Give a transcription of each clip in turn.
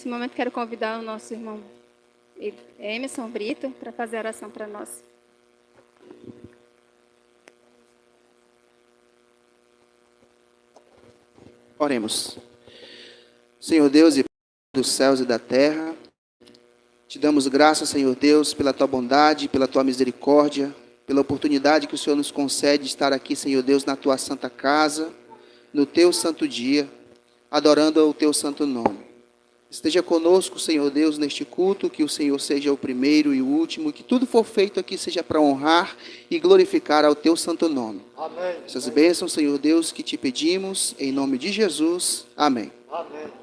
Nesse momento, quero convidar o nosso irmão Emerson Brito para fazer a oração para nós. Oremos. Senhor Deus e Pai dos céus e da terra, te damos graças, Senhor Deus, pela tua bondade, pela tua misericórdia, pela oportunidade que o Senhor nos concede de estar aqui, Senhor Deus, na tua santa casa, no teu santo dia, adorando o teu santo nome. Esteja conosco, Senhor Deus, neste culto, que o Senhor seja o primeiro e o último, que tudo for feito aqui seja para honrar e glorificar ao teu santo nome. Amém. Essas bênçãos, Senhor Deus, que te pedimos, em nome de Jesus. Amém. Amém.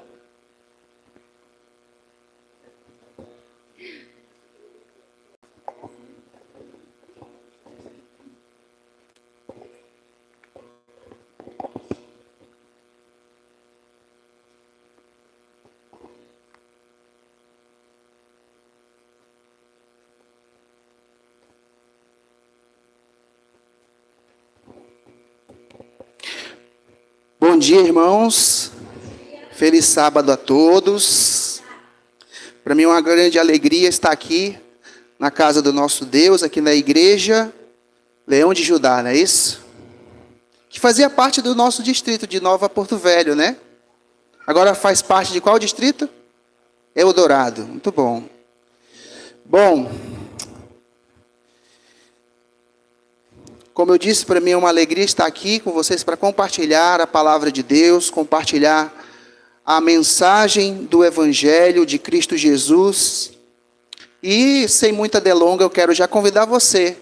Bom dia, irmãos. Feliz sábado a todos. Para mim é uma grande alegria estar aqui na casa do nosso Deus, aqui na igreja Leão de Judá, não é isso? Que fazia parte do nosso distrito de Nova Porto Velho, né? Agora faz parte de qual distrito? Eldorado. Muito bom. Bom, como eu disse, para mim é uma alegria estar aqui com vocês para compartilhar a palavra de Deus, compartilhar a mensagem do Evangelho de Cristo Jesus. E, sem muita delonga, eu quero já convidar você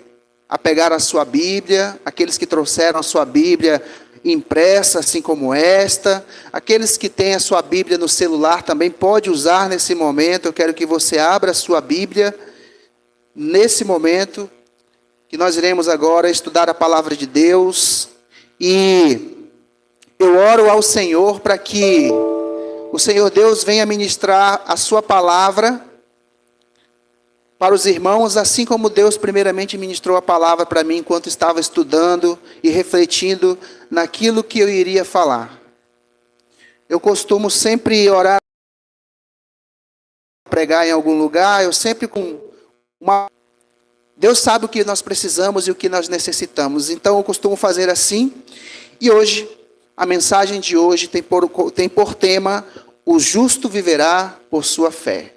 a pegar a sua Bíblia, aqueles que trouxeram a sua Bíblia impressa, assim como esta, aqueles que têm a sua Bíblia no celular também pode usar nesse momento. Eu quero que você abra a sua Bíblia nesse momento, que nós iremos agora estudar a palavra de Deus, e eu oro ao Senhor para que o Senhor Deus venha ministrar a sua palavra para os irmãos, assim como Deus primeiramente ministrou a palavra para mim enquanto estava estudando e refletindo naquilo que eu iria falar. Eu costumo sempre orar, pregar em algum lugar, eu sempre com uma... Deus sabe o que nós precisamos e o que nós necessitamos. Então eu costumo fazer assim. E hoje, a mensagem de hoje tem por tema: o justo viverá por sua fé.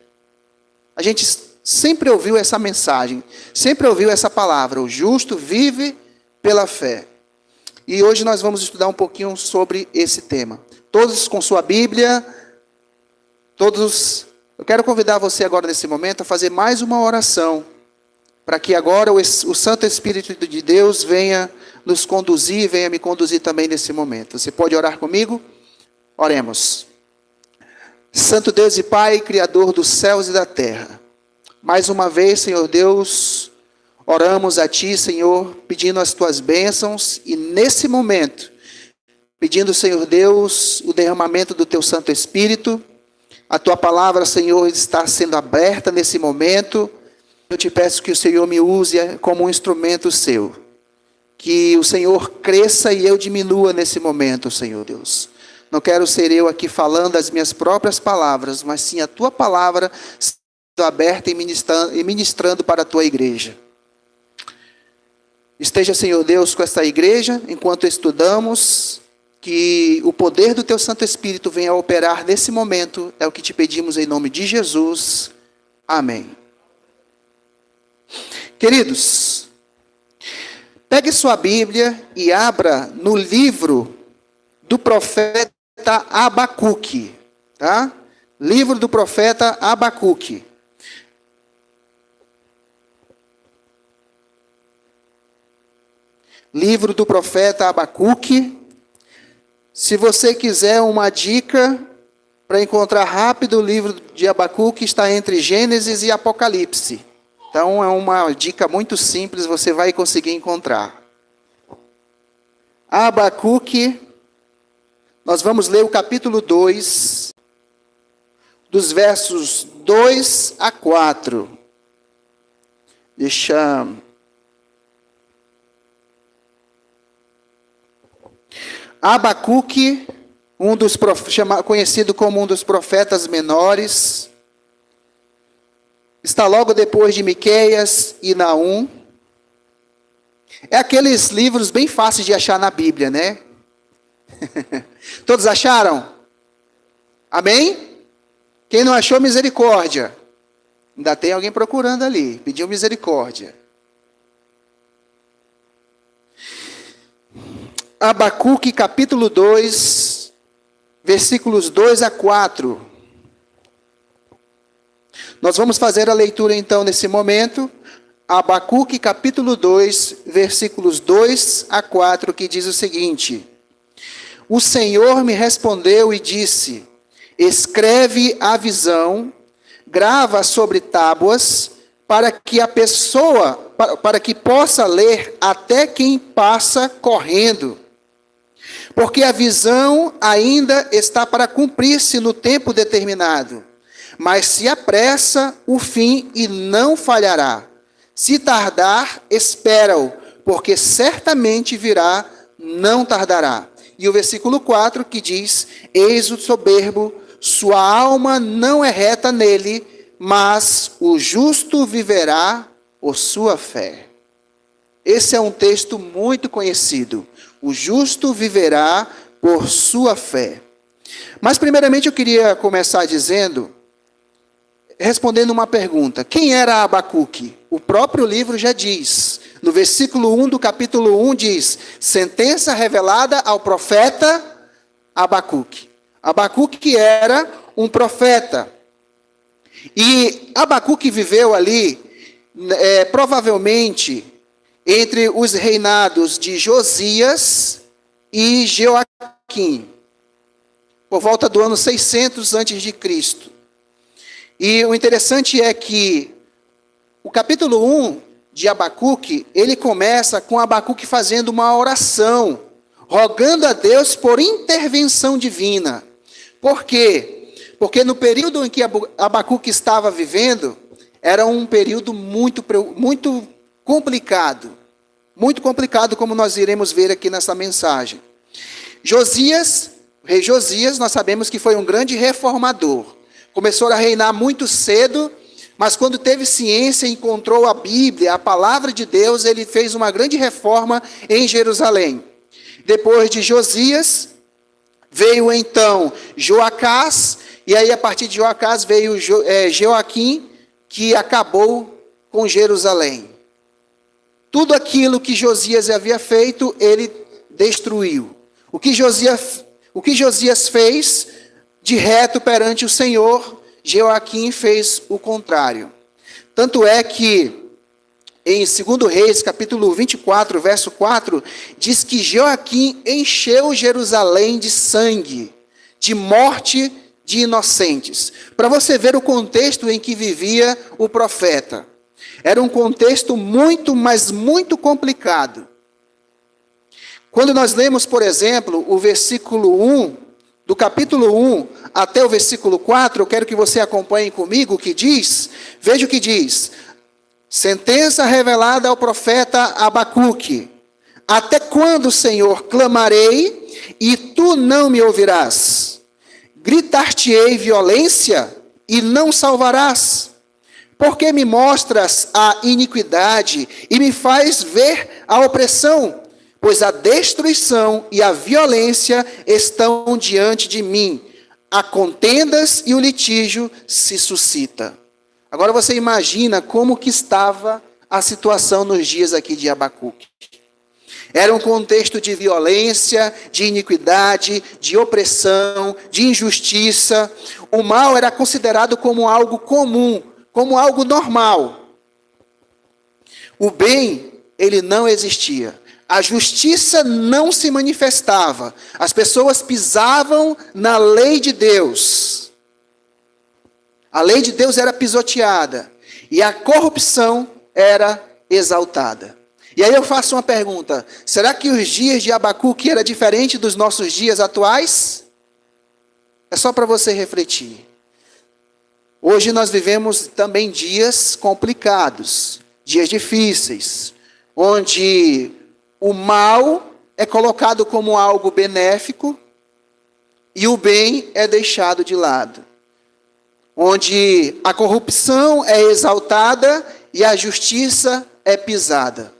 A gente sempre ouviu essa mensagem, sempre ouviu essa palavra: o justo vive pela fé. E hoje nós vamos estudar um pouquinho sobre esse tema. Todos com sua Bíblia, todos... Eu quero convidar você agora nesse momento a fazer mais uma oração, para que agora o Santo Espírito de Deus venha nos conduzir, venha me conduzir também nesse momento. Você pode orar comigo? Oremos. Santo Deus e Pai, Criador dos céus e da terra, mais uma vez, Senhor Deus, oramos a Ti, Senhor, pedindo as Tuas bênçãos, e nesse momento, pedindo, Senhor Deus, o derramamento do Teu Santo Espírito. A Tua palavra, Senhor, está sendo aberta nesse momento. Eu te peço que o Senhor me use como um instrumento seu. Que o Senhor cresça e eu diminua nesse momento, Senhor Deus. Não quero ser eu aqui falando as minhas próprias palavras, mas sim a Tua palavra sendo aberta e ministrando para a Tua igreja. Esteja, Senhor Deus, com esta igreja, enquanto estudamos, que o poder do Teu Santo Espírito venha a operar nesse momento. É o que te pedimos em nome de Jesus. Amém. Queridos, pegue sua Bíblia e abra no livro do profeta Abacuque, tá? Livro do profeta Abacuque. Livro do profeta Abacuque. Se você quiser uma dica para encontrar rápido, o livro de Abacuque está entre Gênesis e Apocalipse. Então, é uma dica muito simples, você vai conseguir encontrar. Abacuque, nós vamos ler o capítulo 2, dos versos 2 a 4. Abacuque, conhecido como um dos profetas menores. Está logo depois de Miqueias e Naum. É aqueles livros bem fáceis de achar na Bíblia, né? Todos acharam? Amém? Quem não achou, misericórdia. Ainda tem alguém procurando ali, pediu misericórdia. Abacuque capítulo 2, versículos 2 a 4. Nós vamos fazer a leitura então nesse momento. Abacuque capítulo 2, versículos 2 a 4, que diz o seguinte: O Senhor me respondeu e disse: Escreve a visão, grava sobre tábuas, para que possa ler até quem passa correndo. Porque a visão ainda está para cumprir-se no tempo determinado. Mas se apressa o fim e não falhará. Se tardar, espera-o, porque certamente virá, não tardará. E o versículo 4 que diz: Eis o soberbo, sua alma não é reta nele, mas o justo viverá por sua fé. Esse é um texto muito conhecido. O justo viverá por sua fé. Mas primeiramente eu queria começar respondendo uma pergunta. Quem era Abacuque? O próprio livro já diz. No versículo 1 do capítulo 1 diz: sentença revelada ao profeta Abacuque. Abacuque era um profeta. E Abacuque viveu ali, provavelmente, entre os reinados de Josias e Joaquim, por volta do ano 600 a.C. E o interessante é que o capítulo 1 de Abacuque, ele começa com Abacuque fazendo uma oração, rogando a Deus por intervenção divina. Por quê? Porque no período em que Abacuque estava vivendo, era um período muito complicado. Muito complicado, como nós iremos ver aqui nessa mensagem. O rei Josias, nós sabemos que foi um grande reformador. Começou a reinar muito cedo, mas quando teve ciência e encontrou a Bíblia, a palavra de Deus, ele fez uma grande reforma em Jerusalém. Depois de Josias, veio então Joacás, e aí a partir de Joacás veio Joaquim, que acabou com Jerusalém. Tudo aquilo que Josias havia feito, ele destruiu. O que Josias fez de reto perante o Senhor, Joaquim fez o contrário. Tanto é que em 2 Reis, capítulo 24, verso 4, diz que Joaquim encheu Jerusalém de sangue, de morte de inocentes. Para você ver o contexto em que vivia o profeta. Era um contexto muito, mas muito complicado. Quando nós lemos, por exemplo, o versículo 1, do capítulo 1 até o versículo 4, eu quero que você acompanhe comigo o que diz. Veja o que diz. Sentença revelada ao profeta Abacuque. Até quando, Senhor, clamarei e tu não me ouvirás? Gritar-te-ei violência e não salvarás? Porque me mostras a iniquidade e me faz ver a opressão? Pois a destruição e a violência estão diante de mim. Há contendas e o litígio se suscita. Agora você imagina como que estava a situação nos dias aqui de Abacuque. Era um contexto de violência, de iniquidade, de opressão, de injustiça. O mal era considerado como algo comum, como algo normal. O bem, ele não existia. A justiça não se manifestava. As pessoas pisavam na lei de Deus. A lei de Deus era pisoteada. E a corrupção era exaltada. E aí eu faço uma pergunta. Será que os dias de Abacuque eram diferentes dos nossos dias atuais? É só para você refletir. Hoje nós vivemos também dias complicados. Dias difíceis. Onde o mal é colocado como algo benéfico, e o bem é deixado de lado. Onde a corrupção é exaltada e a justiça é pisada.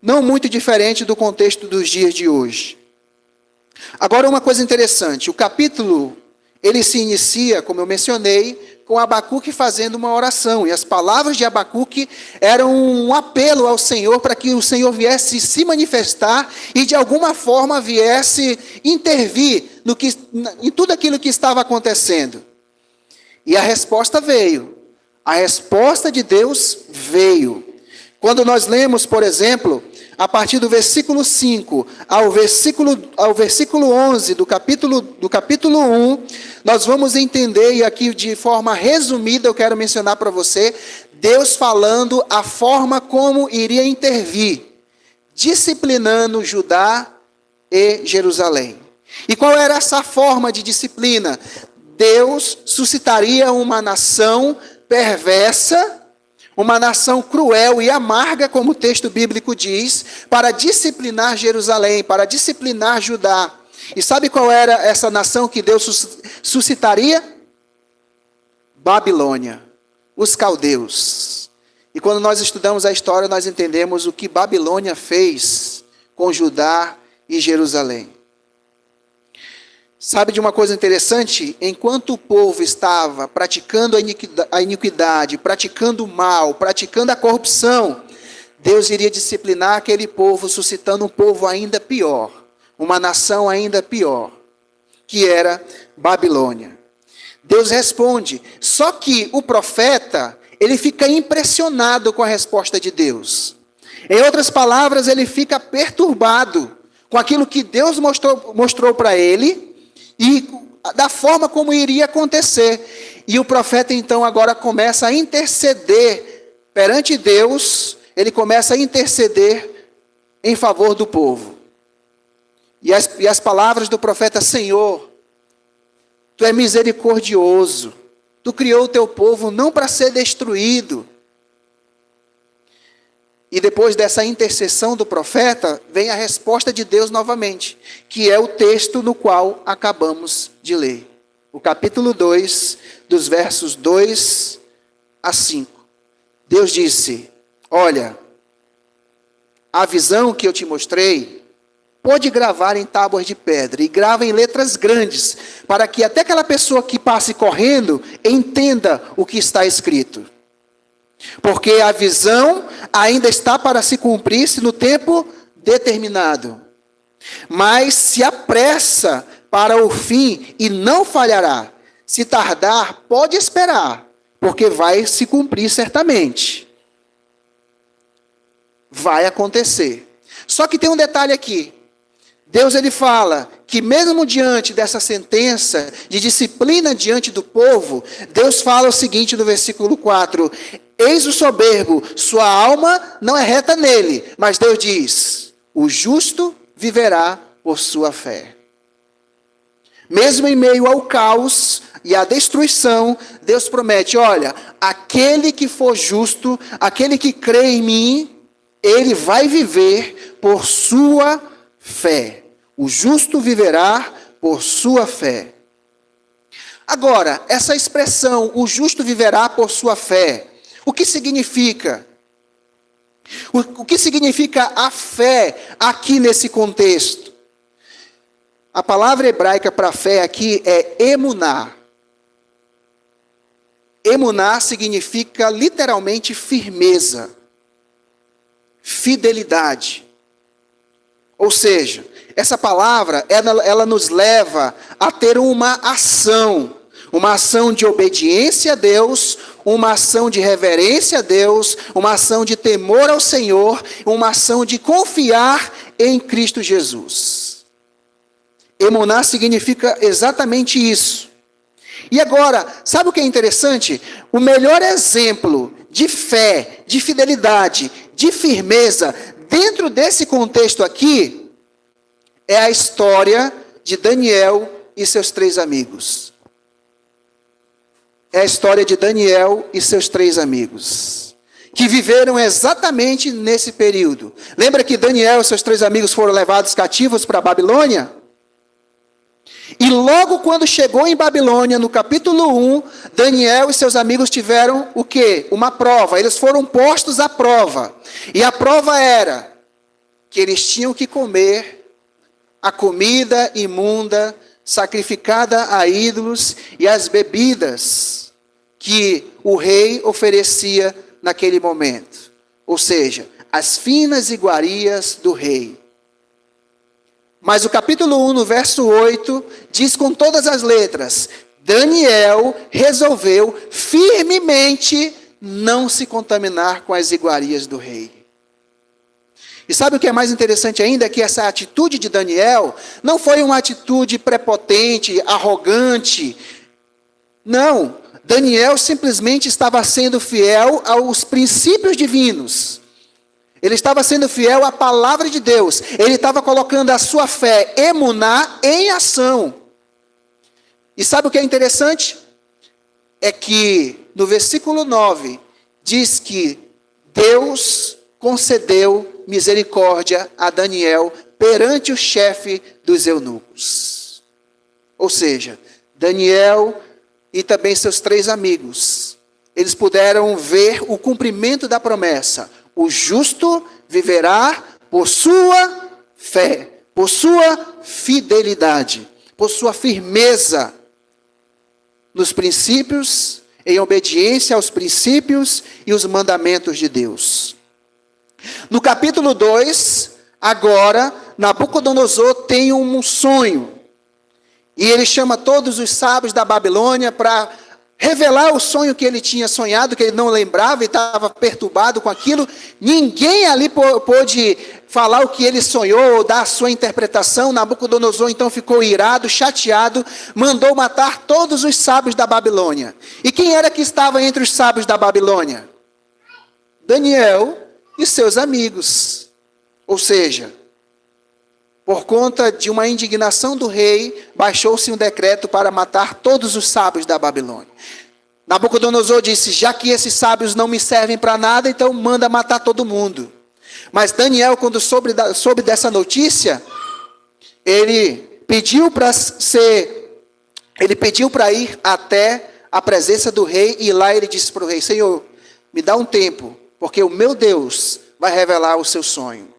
Não muito diferente do contexto dos dias de hoje. Agora, uma coisa interessante, o capítulo, ele se inicia, como eu mencionei, com Abacuque fazendo uma oração, e as palavras de Abacuque eram um apelo ao Senhor para que o Senhor viesse se manifestar e de alguma forma viesse intervir em tudo aquilo que estava acontecendo. E a resposta veio, a resposta de Deus veio. Quando nós lemos, por exemplo, a partir do versículo 5 ao versículo 11 do capítulo 1, nós vamos entender, e aqui de forma resumida eu quero mencionar para você, Deus falando a forma como iria intervir, disciplinando Judá e Jerusalém. E qual era essa forma de disciplina? Deus suscitaria uma nação perversa, uma nação cruel e amarga, como o texto bíblico diz, para disciplinar Jerusalém, para disciplinar Judá. E sabe qual era essa nação que Deus suscitaria? Babilônia, os caldeus. E quando nós estudamos a história, nós entendemos o que Babilônia fez com Judá e Jerusalém. Sabe de uma coisa interessante? Enquanto o povo estava praticando a iniquidade, praticando o mal, praticando a corrupção, Deus iria disciplinar aquele povo, suscitando um povo ainda pior, uma nação ainda pior, que era Babilônia. Deus responde, só que o profeta, ele fica impressionado com a resposta de Deus. Em outras palavras, ele fica perturbado com aquilo que Deus mostrou para ele, e da forma como iria acontecer. E o profeta então agora começa a interceder perante Deus, ele começa a interceder em favor do povo. E as palavras do profeta: Senhor, Tu és misericordioso, Tu criou o Teu povo não para ser destruído. E depois dessa intercessão do profeta, vem a resposta de Deus novamente, que é o texto no qual acabamos de ler. O capítulo 2, dos versos 2 a 5. Deus disse, olha, a visão que eu te mostrei, pode gravar em tábuas de pedra, e grava em letras grandes, para que até aquela pessoa que passe correndo, entenda o que está escrito. Porque a visão ainda está para se cumprir-se no tempo determinado. Mas se apressa para o fim e não falhará. Se tardar, pode esperar, porque vai se cumprir certamente. Vai acontecer. Só que tem um detalhe aqui. Deus ele fala que mesmo diante dessa sentença de disciplina diante do povo, Deus fala o seguinte no versículo 4, eis o soberbo, sua alma não é reta nele, mas Deus diz, o justo viverá por sua fé. Mesmo em meio ao caos e à destruição, Deus promete, olha, aquele que for justo, aquele que crê em mim, ele vai viver por sua fé. O justo viverá por sua fé. Agora, essa expressão, o justo viverá por sua fé, o que significa? O que significa a fé aqui nesse contexto? A palavra hebraica para fé aqui é emuná. Emuná significa literalmente firmeza, fidelidade. Ou seja, essa palavra, ela nos leva a ter uma ação de obediência a Deus, uma ação de reverência a Deus, uma ação de temor ao Senhor, uma ação de confiar em Cristo Jesus. Emuná significa exatamente isso. E agora, sabe o que é interessante? O melhor exemplo de fé, de fidelidade, de firmeza, dentro desse contexto aqui, é a história de Daniel e seus 3 amigos. É a história de Daniel e seus 3 amigos, que viveram exatamente nesse período. Lembra que Daniel e seus 3 amigos foram levados cativos para a Babilônia? E logo quando chegou em Babilônia, no capítulo 1, Daniel e seus amigos tiveram o quê? Uma prova. Eles foram postos à prova. E a prova era que eles tinham que comer a comida imunda, sacrificada a ídolos, e as bebidas que o rei oferecia naquele momento. Ou seja, as finas iguarias do rei. Mas o capítulo 1, no verso 8, diz com todas as letras: Daniel resolveu firmemente não se contaminar com as iguarias do rei. E sabe o que é mais interessante ainda? É que essa atitude de Daniel não foi uma atitude prepotente, arrogante. Não, Daniel simplesmente estava sendo fiel aos princípios divinos. Ele estava sendo fiel à palavra de Deus. Ele estava colocando a sua fé, emuná, em ação. E sabe o que é interessante? É que no versículo 9, diz que Deus concedeu misericórdia a Daniel perante o chefe dos eunucos. Ou seja, Daniel e também seus 3 amigos, eles puderam ver o cumprimento da promessa. O justo viverá por sua fé, por sua fidelidade, por sua firmeza nos princípios, em obediência aos princípios e os mandamentos de Deus. No capítulo 2, agora, Nabucodonosor tem um sonho. E ele chama todos os sábios da Babilônia para revelar o sonho que ele tinha sonhado, que ele não lembrava e estava perturbado com aquilo. Ninguém ali pôde falar o que ele sonhou ou dar a sua interpretação. Nabucodonosor então ficou irado, chateado, mandou matar todos os sábios da Babilônia. E quem era que estava entre os sábios da Babilônia? Daniel e seus amigos. Ou seja, por conta de uma indignação do rei, baixou-se um decreto para matar todos os sábios da Babilônia. Nabucodonosor disse: já que esses sábios não me servem para nada, então manda matar todo mundo. Mas Daniel, quando soube dessa notícia, ele pediu para ir até a presença do rei, e lá ele disse para o rei: Senhor, me dá um tempo, porque o meu Deus vai revelar o seu sonho.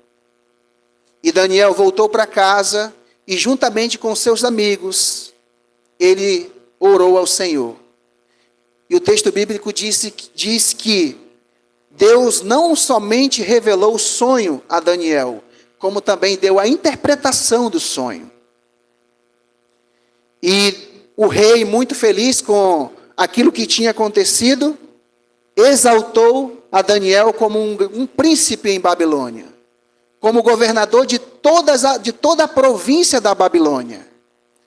E Daniel voltou para casa e, juntamente com seus amigos, ele orou ao Senhor. E o texto bíblico diz que Deus não somente revelou o sonho a Daniel, como também deu a interpretação do sonho. E o rei, muito feliz com aquilo que tinha acontecido, exaltou a Daniel como um príncipe em Babilônia, como governador de toda a província da Babilônia.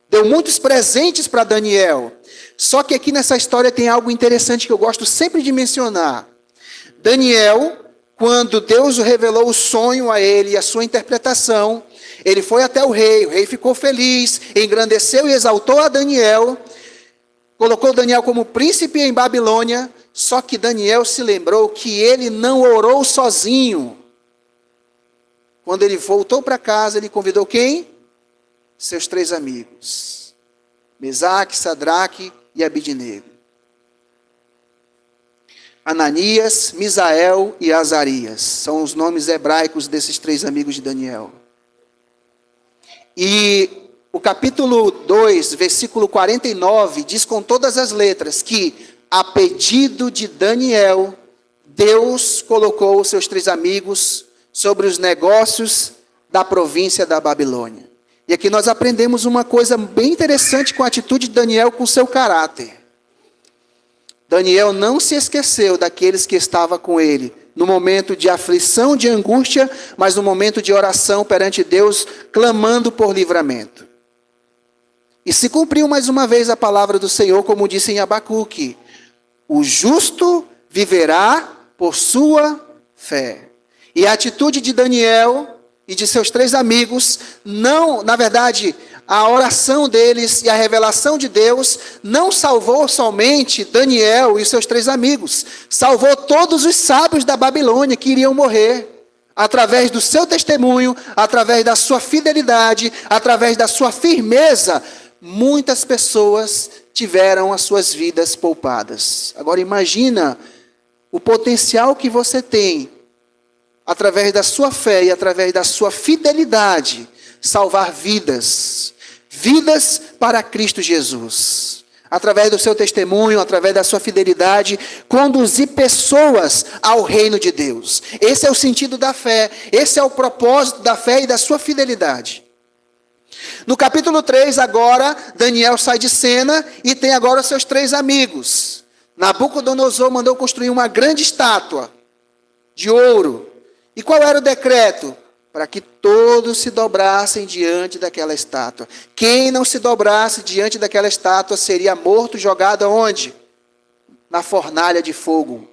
Deu muitos presentes para Daniel. Só que aqui nessa história tem algo interessante que eu gosto sempre de mencionar. Daniel, quando Deus revelou o sonho a ele e a sua interpretação, ele foi até o rei ficou feliz, engrandeceu e exaltou a Daniel, colocou Daniel como príncipe em Babilônia, só que Daniel se lembrou que ele não orou sozinho. Quando ele voltou para casa, ele convidou quem? Seus 3 amigos. Mesaque, Sadraque e Abidnego. Ananias, Misael e Azarias. São os nomes hebraicos desses 3 amigos de Daniel. E o capítulo 2, versículo 49, diz com todas as letras que, a pedido de Daniel, Deus colocou os seus 3 amigos sobre os negócios da província da Babilônia. E aqui nós aprendemos uma coisa bem interessante com a atitude de Daniel, com seu caráter. Daniel não se esqueceu daqueles que estavam com ele, no momento de aflição, de angústia, mas no momento de oração perante Deus, clamando por livramento. E se cumpriu mais uma vez a palavra do Senhor, como disse em Abacuque: o justo viverá por sua fé. E a atitude de Daniel e de seus 3 amigos, na verdade, a oração deles e a revelação de Deus não salvou somente Daniel e seus 3 amigos, salvou todos os sábios da Babilônia que iriam morrer, através do seu testemunho, através da sua fidelidade, através da sua firmeza muitas pessoas tiveram as suas vidas poupadas. Agora imagina o potencial que você tem, através da sua fé e através da sua fidelidade, salvar vidas. Vidas para Cristo Jesus. Através do seu testemunho, através da sua fidelidade, conduzir pessoas ao reino de Deus. Esse é o sentido da fé, esse é o propósito da fé e da sua fidelidade. No capítulo 3, agora, Daniel sai de cena e tem agora os seus 3 amigos. Nabucodonosor mandou construir uma grande estátua de ouro. E qual era o decreto? Para que todos se dobrassem diante daquela estátua. Quem não se dobrasse diante daquela estátua seria morto, jogado aonde? Na fornalha de fogo.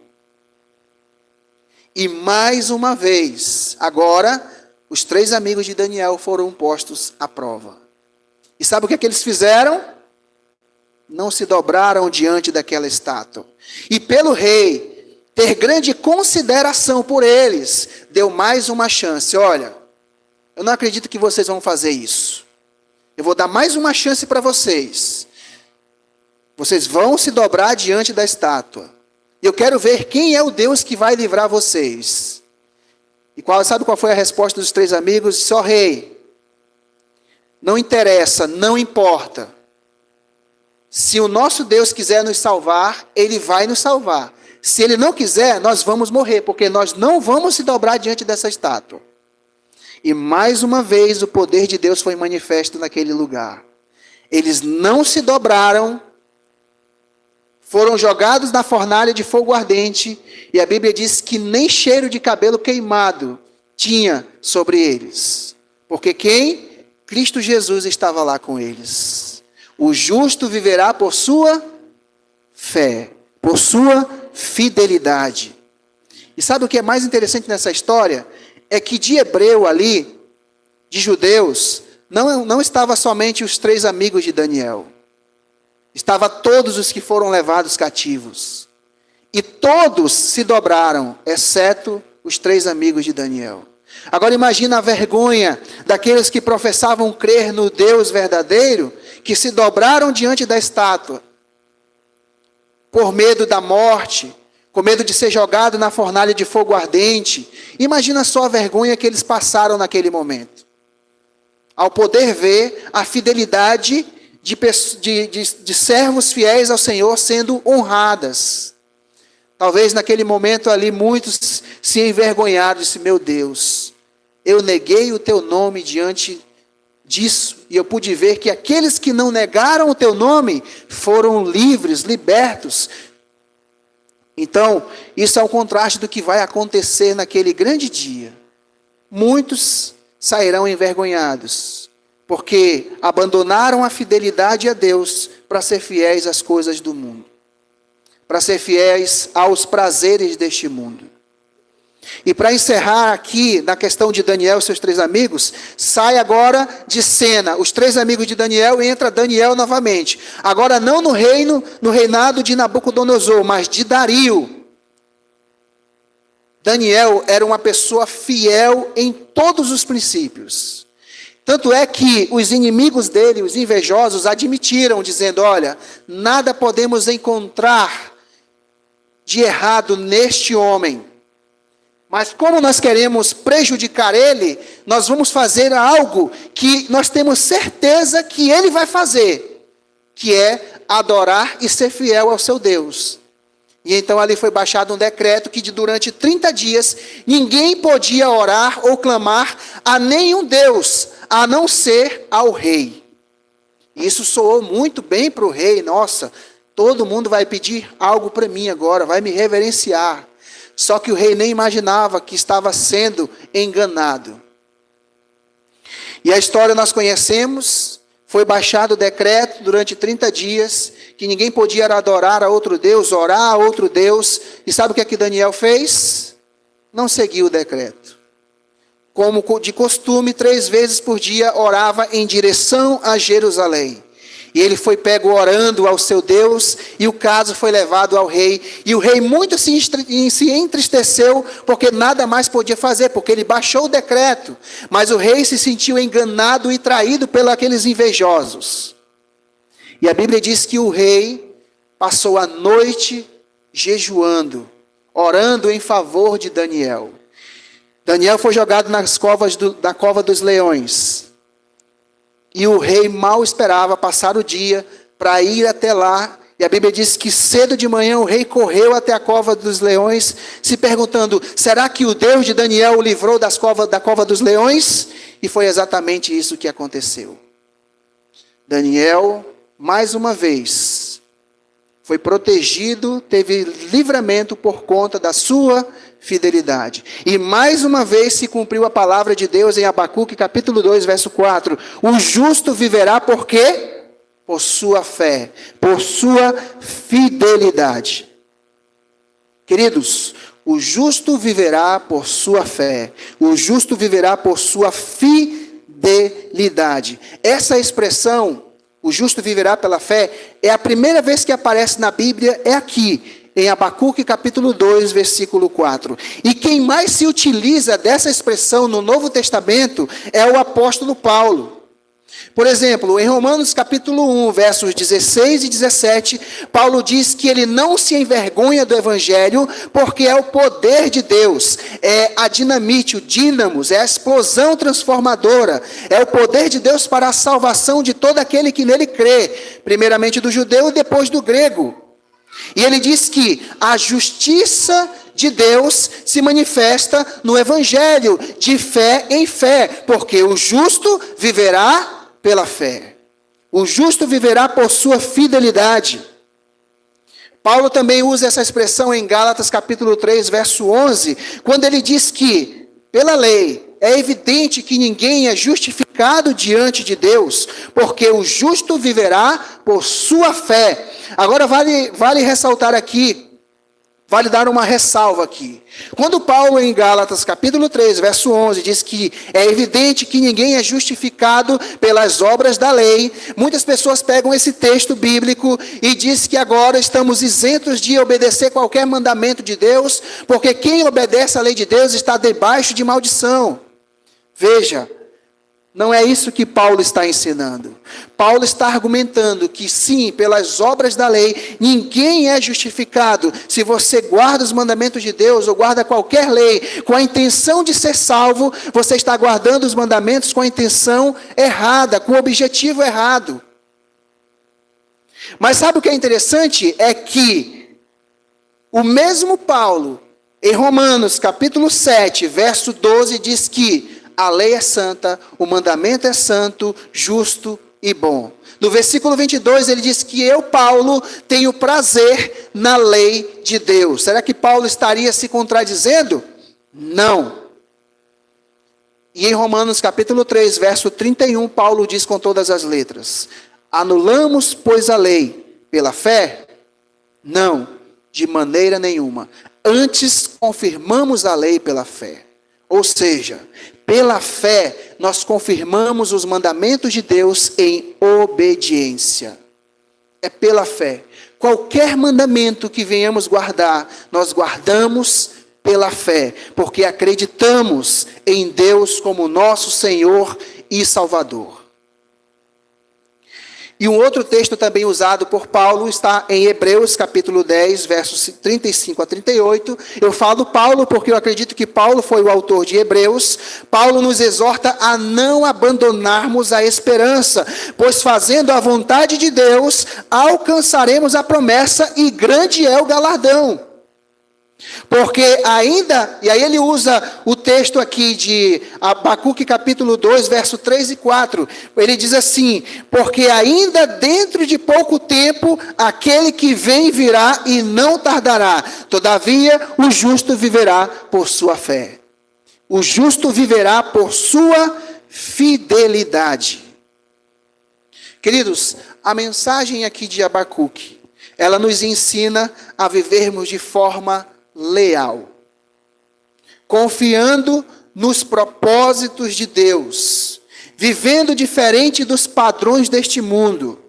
E mais uma vez, agora, os 3 amigos de Daniel foram postos à prova. E sabe o que eles fizeram? Não se dobraram diante daquela estátua. E pelo rei ter grande consideração por eles, deu mais uma chance. Olha, eu não acredito que vocês vão fazer isso. Eu vou dar mais uma chance para vocês. Vocês vão se dobrar diante da estátua. Eu quero ver quem é o Deus que vai livrar vocês. E sabe qual foi a resposta dos 3 amigos? Disse: ó rei, não interessa, não importa. Se o nosso Deus quiser nos salvar, Ele vai nos salvar. Se Ele não quiser, nós vamos morrer, porque nós não vamos se dobrar diante dessa estátua. E mais uma vez o poder de Deus foi manifesto naquele lugar. Eles não se dobraram, foram jogados na fornalha de fogo ardente, e a Bíblia diz que nem cheiro de cabelo queimado tinha sobre eles. Porque quem? Cristo Jesus estava lá com eles. O justo viverá por sua fé, por sua fidelidade. E sabe o que é mais interessante nessa história? É que de hebreu ali, de judeus, não estava somente os 3 amigos de Daniel. Estava todos os que foram levados cativos. E todos se dobraram, exceto os 3 amigos de Daniel. Agora imagina a vergonha daqueles que professavam crer no Deus verdadeiro, que se dobraram diante da estátua, por medo da morte, com medo de ser jogado na fornalha de fogo ardente. Imagina só a vergonha que eles passaram naquele momento. Ao poder ver a fidelidade de servos fiéis ao Senhor sendo honradas. Talvez naquele momento ali muitos se envergonharam e disseram: meu Deus, eu neguei o teu nome diante disso, e eu pude ver que aqueles que não negaram o teu nome foram livres, libertos. Então, isso é o contraste do que vai acontecer naquele grande dia. Muitos sairão envergonhados, porque abandonaram a fidelidade a Deus para ser fiéis às coisas do mundo, para ser fiéis aos prazeres deste mundo. E para encerrar aqui, na questão de Daniel e seus 3 amigos, sai agora de cena os 3 amigos de Daniel e entra Daniel novamente. Agora não no reinado de Nabucodonosor, mas de Dario. Daniel era uma pessoa fiel em todos os princípios. Tanto é que os inimigos dele, os invejosos, admitiram, dizendo: olha, nada podemos encontrar de errado neste homem. Mas como nós queremos prejudicar ele, nós vamos fazer algo que nós temos certeza que ele vai fazer, que é adorar e ser fiel ao seu Deus. E então ali foi baixado um decreto que durante 30 dias ninguém podia orar ou clamar a nenhum Deus, a não ser ao rei. Isso soou muito bem para o rei. Nossa, todo mundo vai pedir algo para mim agora, vai me reverenciar. Só que o rei nem imaginava que estava sendo enganado. E a história nós conhecemos. Foi baixado o decreto durante 30 dias, que ninguém podia adorar a outro Deus, orar a outro Deus. E sabe o que Daniel fez? Não seguiu o decreto. Como de costume, 3 vezes por dia orava em direção a Jerusalém. E ele foi pego orando ao seu Deus, e o caso foi levado ao rei. E o rei muito se entristeceu, porque nada mais podia fazer, porque ele baixou o decreto. Mas o rei se sentiu enganado e traído pelos aqueles invejosos. E a Bíblia diz que o rei passou a noite jejuando, orando em favor de Daniel. Daniel foi jogado na cova dos leões. E o rei mal esperava passar o dia para ir até lá. E a Bíblia diz que cedo de manhã o rei correu até a cova dos leões, se perguntando, será que o Deus de Daniel o livrou da cova dos leões? E foi exatamente isso que aconteceu. Daniel, mais uma vez, foi protegido, teve livramento por conta da sua fidelidade. E mais uma vez se cumpriu a palavra de Deus em Abacuque, capítulo 2, verso 4. O justo viverá por quê? Por sua fé, por sua fidelidade. Queridos, o justo viverá por sua fé. O justo viverá por sua fidelidade. Essa expressão, o justo viverá pela fé, é a primeira vez que aparece na Bíblia, é aqui, em Abacuque capítulo 2, versículo 4. E quem mais se utiliza dessa expressão no Novo Testamento é o apóstolo Paulo. Por exemplo, em Romanos capítulo 1, versos 16 e 17, Paulo diz que ele não se envergonha do Evangelho, porque é o poder de Deus, é a dinamite, o dínamos, é a explosão transformadora, é o poder de Deus para a salvação de todo aquele que nele crê, primeiramente do judeu e depois do grego. E ele diz que a justiça de Deus se manifesta no Evangelho, de fé em fé, porque o justo viverá pela fé. O justo viverá por sua fidelidade. Paulo também usa essa expressão em Gálatas capítulo 3, verso 11, quando ele diz que, pela lei, é evidente que ninguém é justificado diante de Deus, porque o justo viverá por sua fé. Agora vale ressaltar aqui, vale dar uma ressalva aqui. Quando Paulo em Gálatas capítulo 3, verso 11, diz que é evidente que ninguém é justificado pelas obras da lei, muitas pessoas pegam esse texto bíblico e diz que agora estamos isentos de obedecer qualquer mandamento de Deus, porque quem obedece à lei de Deus está debaixo de maldição. Veja, não é isso que Paulo está ensinando. Paulo está argumentando que sim, pelas obras da lei, ninguém é justificado. Se você guarda os mandamentos de Deus ou guarda qualquer lei com a intenção de ser salvo, você está guardando os mandamentos com a intenção errada, com o objetivo errado. Mas sabe o que é interessante? É que o mesmo Paulo, em Romanos capítulo 7, verso 12, diz que a lei é santa, o mandamento é santo, justo e bom. No versículo 22 ele diz que eu, Paulo, tenho prazer na lei de Deus. Será que Paulo estaria se contradizendo? Não. E em Romanos capítulo 3, verso 31, Paulo diz com todas as letras: anulamos, pois, a lei pela fé? Não, de maneira nenhuma. Antes confirmamos a lei pela fé. Ou seja, pela fé, nós confirmamos os mandamentos de Deus em obediência. É pela fé. Qualquer mandamento que venhamos guardar, nós guardamos pela fé, porque acreditamos em Deus como nosso Senhor e Salvador. E um outro texto também usado por Paulo está em Hebreus capítulo 10, versos 35 a 38. Eu falo Paulo porque eu acredito que Paulo foi o autor de Hebreus. Paulo nos exorta a não abandonarmos a esperança, pois fazendo a vontade de Deus, alcançaremos a promessa e grande é o galardão. Porque ainda, e aí ele usa o texto aqui de Abacuque capítulo 2, verso 3 e 4. Ele diz assim: porque ainda dentro de pouco tempo, aquele que vem virá e não tardará. Todavia, o justo viverá por sua fé. O justo viverá por sua fidelidade. Queridos, a mensagem aqui de Abacuque, ela nos ensina a vivermos de forma leal, confiando nos propósitos de Deus, vivendo diferente dos padrões deste mundo,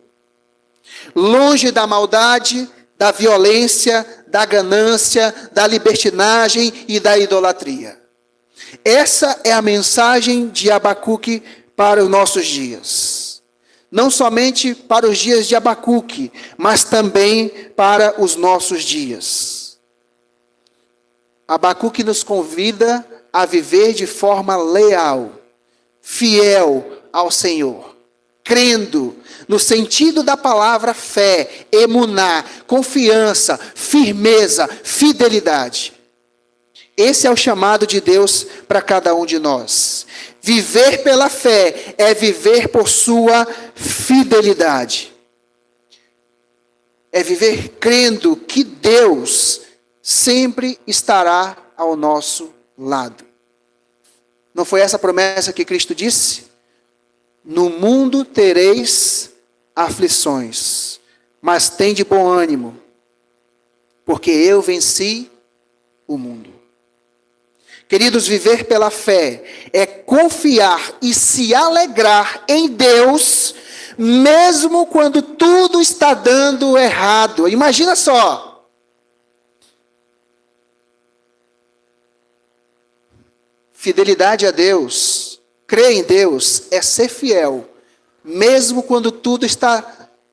longe da maldade, da violência, da ganância, da libertinagem e da idolatria. Essa é a mensagem de Abacuque para os nossos dias. não somente para os dias de Abacuque, mas também para os nossos dias. Abacuque nos convida a viver de forma leal, fiel ao Senhor, crendo no sentido da palavra fé, emuná, confiança, firmeza, fidelidade. Esse é o chamado de Deus para cada um de nós. Viver pela fé é viver por sua fidelidade. É viver crendo que Deus sempre estará ao nosso lado. Não foi essa a promessa que Cristo disse? No mundo tereis aflições, mas tende bom ânimo, porque eu venci o mundo. Queridos, viver pela fé é confiar e se alegrar em Deus, mesmo quando tudo está dando errado. Imagina só. Fidelidade a Deus, crer em Deus, é ser fiel, mesmo quando tudo está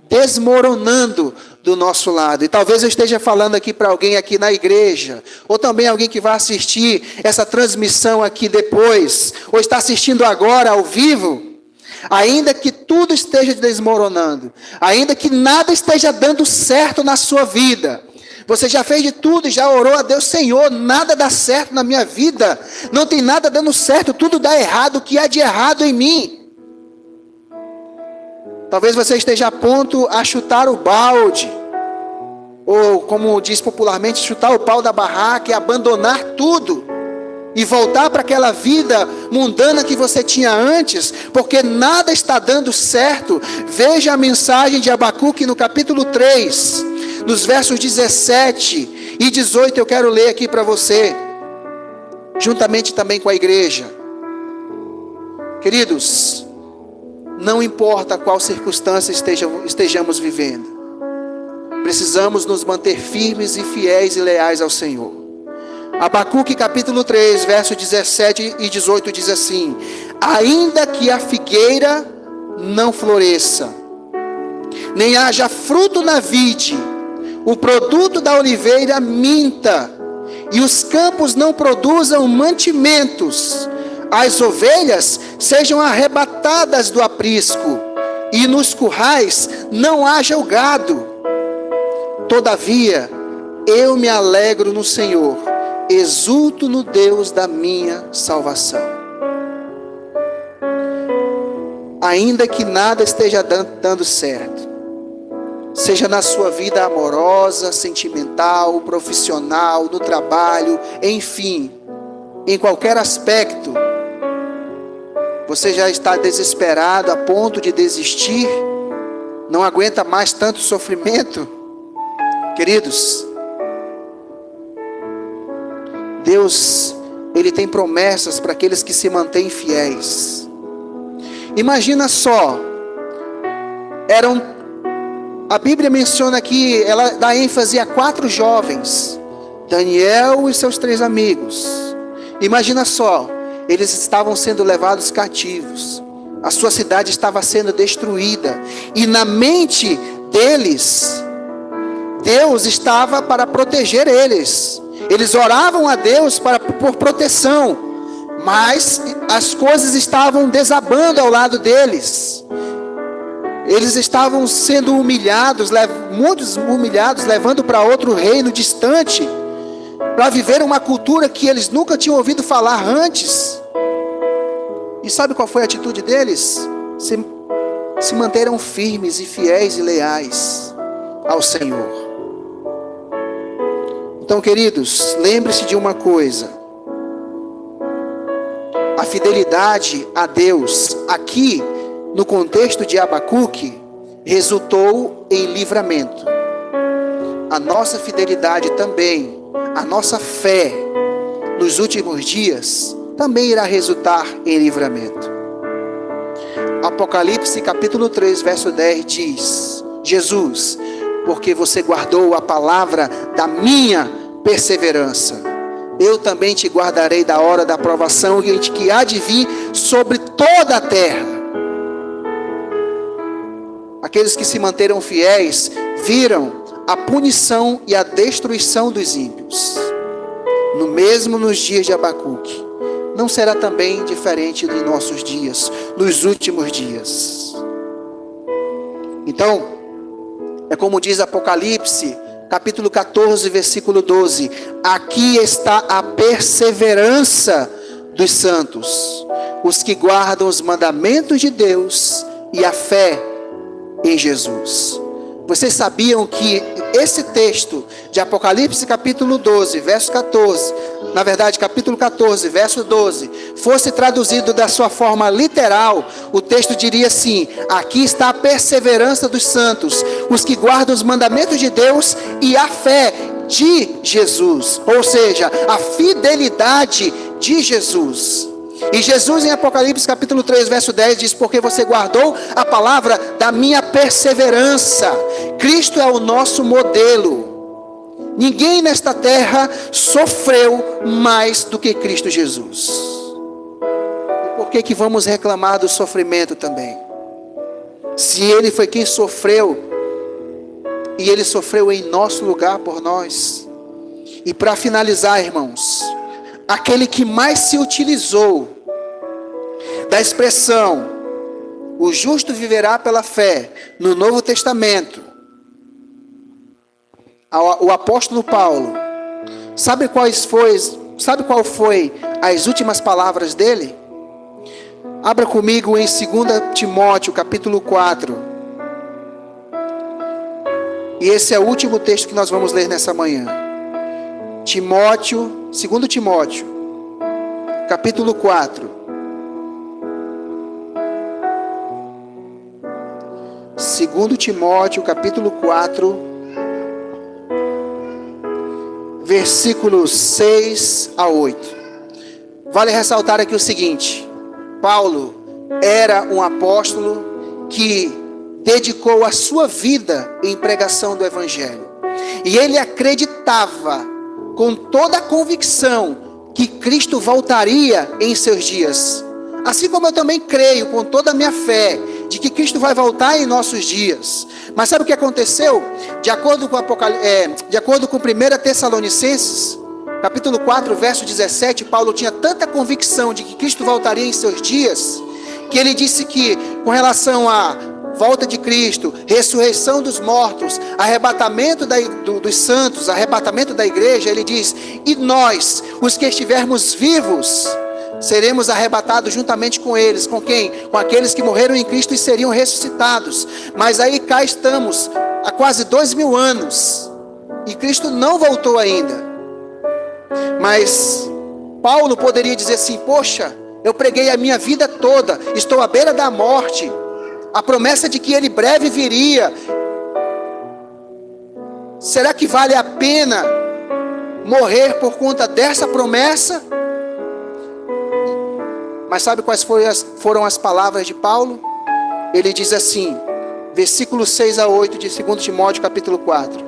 desmoronando do nosso lado. E talvez eu esteja falando aqui para alguém aqui na igreja, ou também alguém que vai assistir essa transmissão aqui depois, ou está assistindo agora ao vivo, ainda que tudo esteja desmoronando, ainda que nada esteja dando certo na sua vida, você já fez de tudo, já orou a Deus, Senhor, nada dá certo na minha vida, não tem nada dando certo, tudo dá errado, o que há de errado em mim? Talvez você esteja a ponto a chutar o balde, ou como diz popularmente, chutar o pau da barraca e abandonar tudo, e voltar para aquela vida mundana que você tinha antes, porque nada está dando certo. Veja a mensagem de Abacuque no capítulo 3, nos versos 17 e 18, eu quero ler aqui para você, juntamente também com a igreja. Queridos, não importa qual circunstância estejamos vivendo, precisamos nos manter firmes e fiéis e leais ao Senhor. Abacuque capítulo 3, versos 17 e 18 diz assim: ainda que a figueira não floresça, nem haja fruto na vide, o produto da oliveira minta, e os campos não produzam mantimentos, as ovelhas sejam arrebatadas do aprisco, e nos currais não haja o gado. Todavia, eu me alegro no Senhor, exulto no Deus da minha salvação. Ainda que nada esteja dando certo, seja na sua vida amorosa, sentimental, profissional, no trabalho, enfim, em qualquer aspecto, você já está desesperado a ponto de desistir, não aguenta mais tanto sofrimento. Queridos, Deus, Ele tem promessas para aqueles que se mantêm fiéis. Imagina só, a Bíblia menciona aqui, ela dá ênfase a 4 jovens, Daniel e seus 3 amigos. Imagina só, eles estavam sendo levados cativos, a sua cidade estava sendo destruída, e na mente deles, Deus estava para proteger eles. Eles oravam a Deus por proteção, mas as coisas estavam desabando ao lado deles. Eles estavam sendo humilhados, muitos humilhados, levando para outro reino distante, para viver uma cultura que eles nunca tinham ouvido falar antes. E sabe qual foi a atitude deles? Se manteram firmes e fiéis e leais ao Senhor. Então, queridos, lembre-se de uma coisa: a fidelidade a Deus, aqui no contexto de Abacuque, resultou em livramento. A nossa fidelidade também, a nossa fé nos últimos dias, também irá resultar em livramento. Apocalipse capítulo 3, verso 10 diz: Jesus, porque você guardou a palavra da minha perseverança, eu também te guardarei da hora da provação que há de vir sobre toda a terra. aqueles que se manteram fiéis, viram a punição e a destruição dos ímpios. Nos dias de Abacuque, não será também diferente dos nossos dias, nos últimos dias. Então, é como diz Apocalipse, capítulo 14, versículo 12: aqui está a perseverança dos santos, os que guardam os mandamentos de Deus e a fé em Jesus. Vocês sabiam que esse texto de Apocalipse capítulo 12, verso 14, na verdade capítulo 14, verso 12, fosse traduzido da sua forma literal, o texto diria assim: aqui está a perseverança dos santos, os que guardam os mandamentos de Deus e a fé de Jesus, ou seja, a fidelidade de Jesus. E Jesus em Apocalipse capítulo 3, verso 10 diz: porque você guardou a palavra da minha perseverança. Cristo é o nosso modelo. Ninguém nesta terra sofreu mais do que Cristo Jesus. E por que vamos reclamar do sofrimento também? Se Ele foi quem sofreu, e Ele sofreu em nosso lugar por nós. E para finalizar, irmãos, aquele que mais se utilizou da expressão o justo viverá pela fé no Novo Testamento, o apóstolo Paulo. Sabe qual foi as últimas palavras dele? Abra comigo em 2 Timóteo capítulo 4. E esse é o último texto que nós vamos ler nessa manhã. 2 Timóteo, capítulo 4. 2 Timóteo, capítulo 4, versículos 6 a 8. Vale ressaltar aqui o seguinte: Paulo era um apóstolo que dedicou a sua vida em pregação do Evangelho. E ele acreditava com toda a convicção que Cristo voltaria em seus dias. Assim como eu também creio com toda a minha fé de que Cristo vai voltar em nossos dias. Mas sabe o que aconteceu? De acordo com 1 Tessalonicenses, capítulo 4, verso 17, Paulo tinha tanta convicção de que Cristo voltaria em seus dias, que ele disse que com relação à volta de Cristo, ressurreição dos mortos, arrebatamento dos santos, arrebatamento da igreja, ele diz: e nós, os que estivermos vivos, seremos arrebatados juntamente com eles. Com quem? Com aqueles que morreram em Cristo e seriam ressuscitados. Mas aí cá estamos, há quase 2000 anos, e Cristo não voltou ainda. Mas Paulo poderia dizer assim: poxa, eu preguei a minha vida toda, estou à beira da morte, a promessa de que Ele breve viria. Será que vale a pena morrer por conta dessa promessa? Mas sabe quais foram as palavras de Paulo? Ele diz assim, versículos 6 a 8 de 2 Timóteo capítulo 4: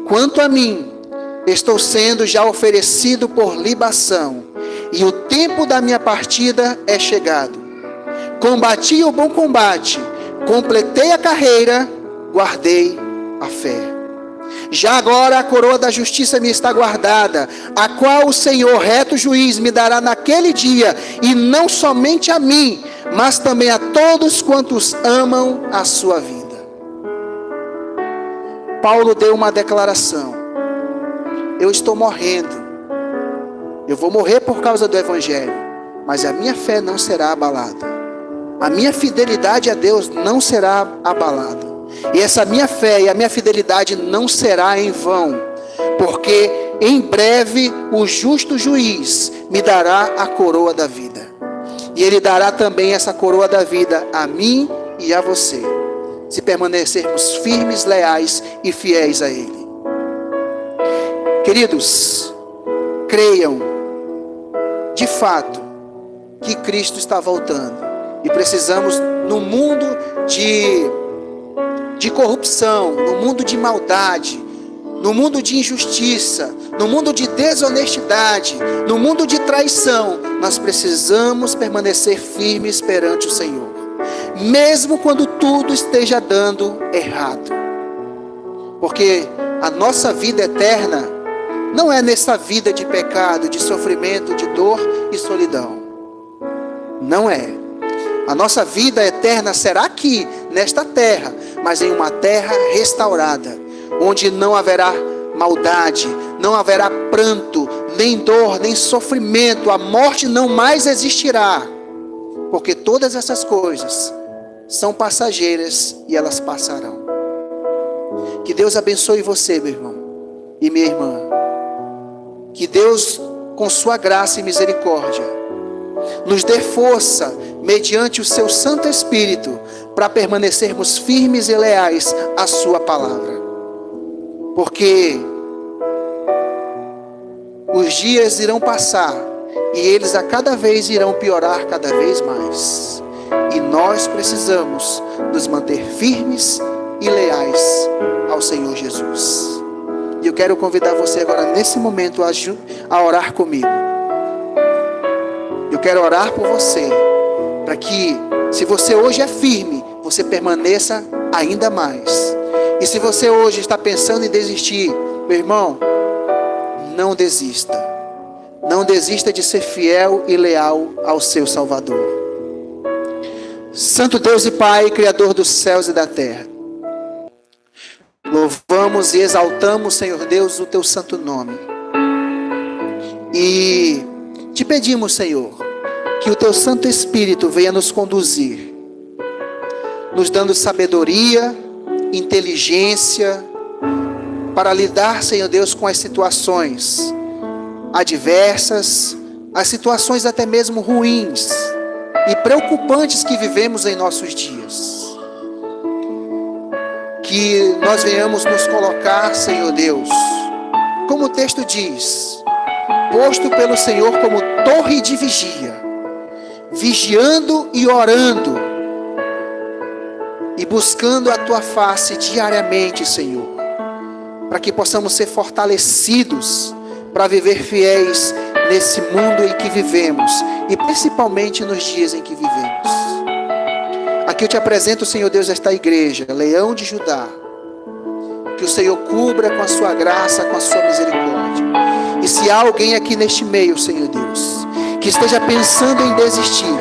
quanto a mim, estou sendo já oferecido por libação, e o tempo da minha partida é chegado. Combati o bom combate, completei a carreira, guardei a fé. Já agora a coroa da justiça me está guardada, a qual o Senhor, reto juiz, me dará naquele dia, e não somente a mim, mas também a todos quantos amam a sua vida. Paulo deu uma declaração: eu estou morrendo, eu vou morrer por causa do Evangelho, mas a minha fé não será abalada, a minha fidelidade a Deus não será abalada. E essa minha fé e a minha fidelidade não será em vão, porque em breve o justo juiz me dará a coroa da vida. E Ele dará também essa coroa da vida a mim e a você, se permanecermos firmes, leais e fiéis a Ele. Queridos, creiam de fato que Cristo está voltando. E precisamos, no mundo de corrupção, no mundo de maldade, no mundo de injustiça, no mundo de desonestidade, no mundo de traição, nós precisamos permanecer firmes perante o Senhor. mesmo quando tudo esteja dando errado. Porque a nossa vida eterna não é nessa vida de pecado, de sofrimento, de dor e solidão. Não é. A nossa vida eterna será aqui, nesta terra, mas em uma terra restaurada, onde não haverá maldade, não haverá pranto, nem dor, nem sofrimento. A morte não mais existirá, porque todas essas coisas são passageiras e elas passarão. Que Deus abençoe você, meu irmão e minha irmã. Que Deus, com sua graça e misericórdia, nos dê força, mediante o seu Santo Espírito, para permanecermos firmes e leais à sua palavra. Porque os dias irão passar e eles a cada vez irão piorar cada vez mais. E nós precisamos nos manter firmes e leais ao Senhor Jesus. E eu quero convidar você agora nesse momento a orar comigo. Eu quero orar por você, para que, se você hoje é firme, você permaneça ainda mais. E se você hoje está pensando em desistir, meu irmão, não desista. Não desista de ser fiel e leal ao seu Salvador. Santo Deus e Pai, Criador dos céus e da terra, louvamos e exaltamos, Senhor Deus, o teu santo nome. E te pedimos, Senhor, que o teu Santo Espírito venha nos conduzir, nos dando sabedoria, inteligência, para lidar, Senhor Deus, com as situações adversas, as situações até mesmo ruins e preocupantes que vivemos em nossos dias. Que nós venhamos nos colocar, Senhor Deus, como o texto diz, posto pelo Senhor como torre de vigia, vigiando e orando, e buscando a tua face diariamente, Senhor, para que possamos ser fortalecidos para viver fiéis nesse mundo em que vivemos, e principalmente nos dias em que vivemos. Aqui eu te apresento, Senhor Deus, esta igreja, Leão de Judá. Que o Senhor cubra com a sua graça, com a sua misericórdia. E se há alguém aqui neste meio, Senhor Deus, que esteja pensando em desistir,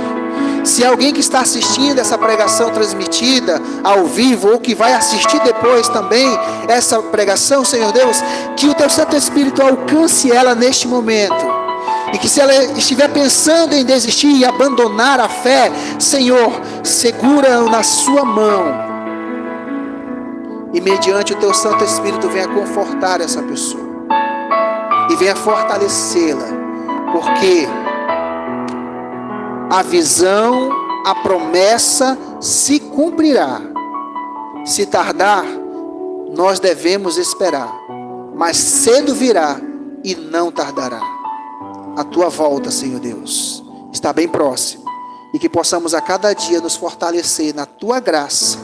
se há alguém que está assistindo essa pregação transmitida ao vivo, ou que vai assistir depois também essa pregação, Senhor Deus, que o teu Santo Espírito alcance ela neste momento. E que se ela estiver pensando em desistir e abandonar a fé, Senhor, segura-a na sua mão. E mediante o teu Santo Espírito venha confortar essa pessoa. E venha fortalecê-la. Porque a visão, a promessa se cumprirá. Se tardar, nós devemos esperar. Mas cedo virá e não tardará. A tua volta, Senhor Deus, está bem próximo. E que possamos a cada dia nos fortalecer na tua graça,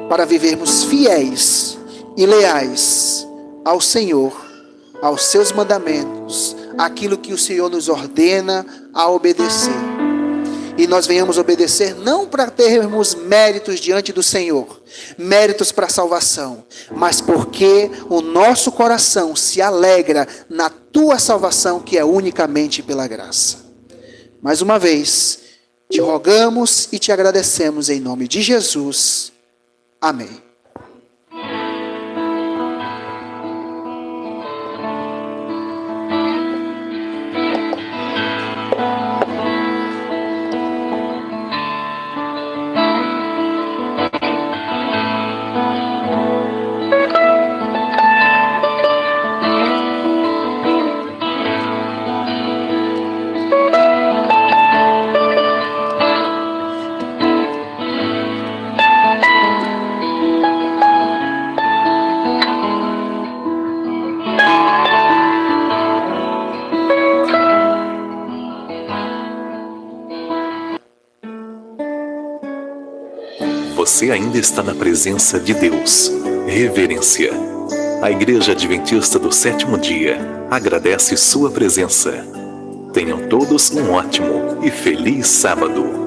para vivermos fiéis e leais ao Senhor, aos seus mandamentos, aquilo que o Senhor nos ordena a obedecer. E nós venhamos obedecer não para termos méritos diante do Senhor, méritos para a salvação, mas porque o nosso coração se alegra na tua salvação, que é unicamente pela graça. Mais uma vez, te rogamos e te agradecemos em nome de Jesus. Amém. Você ainda está na presença de Deus. Reverência. A Igreja Adventista do Sétimo Dia agradece sua presença. Tenham todos um ótimo e feliz sábado.